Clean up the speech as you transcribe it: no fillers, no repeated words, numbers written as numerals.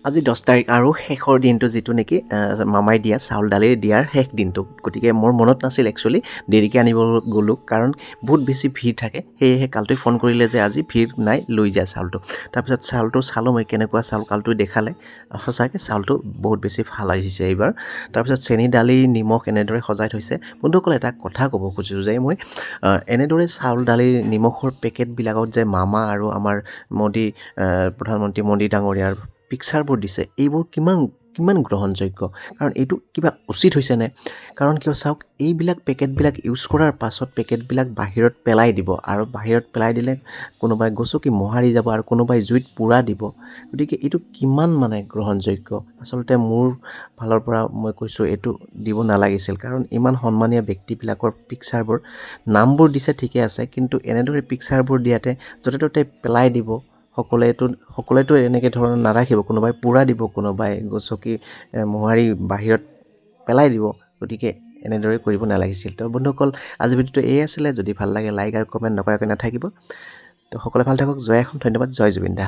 আজি 10 তাৰিখ আৰু শেষৰ দিনটো যিটো নেকি মামাই দিয়া চাউল দালি দিয়াৰ শেষ দিনটো গতিকে মোৰ মনত নাছিল একচুৱেলি দেৰিকৈ আনিব গ'লোঁ কাৰণ বহুত বেছি ভিৰ থাকে সেয়েহে কালটোৱে ফোন কৰিলে যে আজি ভিৰ নাই লৈ যায় চাউলটো তাৰপিছত চাউলটো চালোঁ মই কেনেকুৱা চাউল কালটোৱে দেখালে সঁচাকৈ চাউলটো বহুত বেছি ভাল আহিছে এইবাৰ তাৰপিছত চেনি দালি নিমখ এনেদৰে সজাই থৈছে বন্ধুসকল এটা কথা ক'ব খুজিছোঁ যে মই এনেদৰে চাউল দালি নিমখৰ পেকেটবিলাকত যে মামা আৰু আমাৰ মোদী প্ৰধানমন্ত্ৰী মোদী ডাঙৰীয়াৰ পিকচাৰবোৰ দিছে এইবোৰ কিমান গ্ৰহণযোগ্য কাৰণ এইটো কিবা উচিত হৈছেনে কাৰণ কিয় চাওক এইবিলাক পেকেটবিলাক ইউজ কৰাৰ পাছত পেকেটবিলাক বাহিৰত পেলাই দিব আৰু বাহিৰত পেলাই দিলে কোনোবাই গছকি মোহাৰি যাব আৰু কোনোবাই জুইত পোৰা দিব গতিকে এইটো কিমান মানে গ্ৰহণযোগ্য আচলতে মোৰ ফালৰ পৰা মই কৈছোঁ এইটো দিব নালাগিছিল কাৰণ ইমান সন্মানীয় ব্যক্তিবিলাকৰ পিকচাৰবোৰ নামবোৰ দিছে ঠিকে আছে কিন্তু এনেদৰে পিকচাৰবোৰ দিয়াতে য'তে ত'তে পেলাই দিব সকলোৱেতো এনেকৈ ধৰণৰ নাৰাখিব কোনোবাই পোৰা দিব কোনোবাই গছকি মোহাৰি বাহিৰত পেলাই দিব গতিকে এনেদৰে কৰিব নালাগিছিল তো বন্ধুসকল আজি ভিডিঅ'টো এই আছিলে যদি ভাল লাগে লাইক আৰু কমেণ্ট নকৰাকৈ নাথাকিব তো সকলোৱে ভাল থাকক জয় অসম ধন্যবাদ জয় জুবিন দা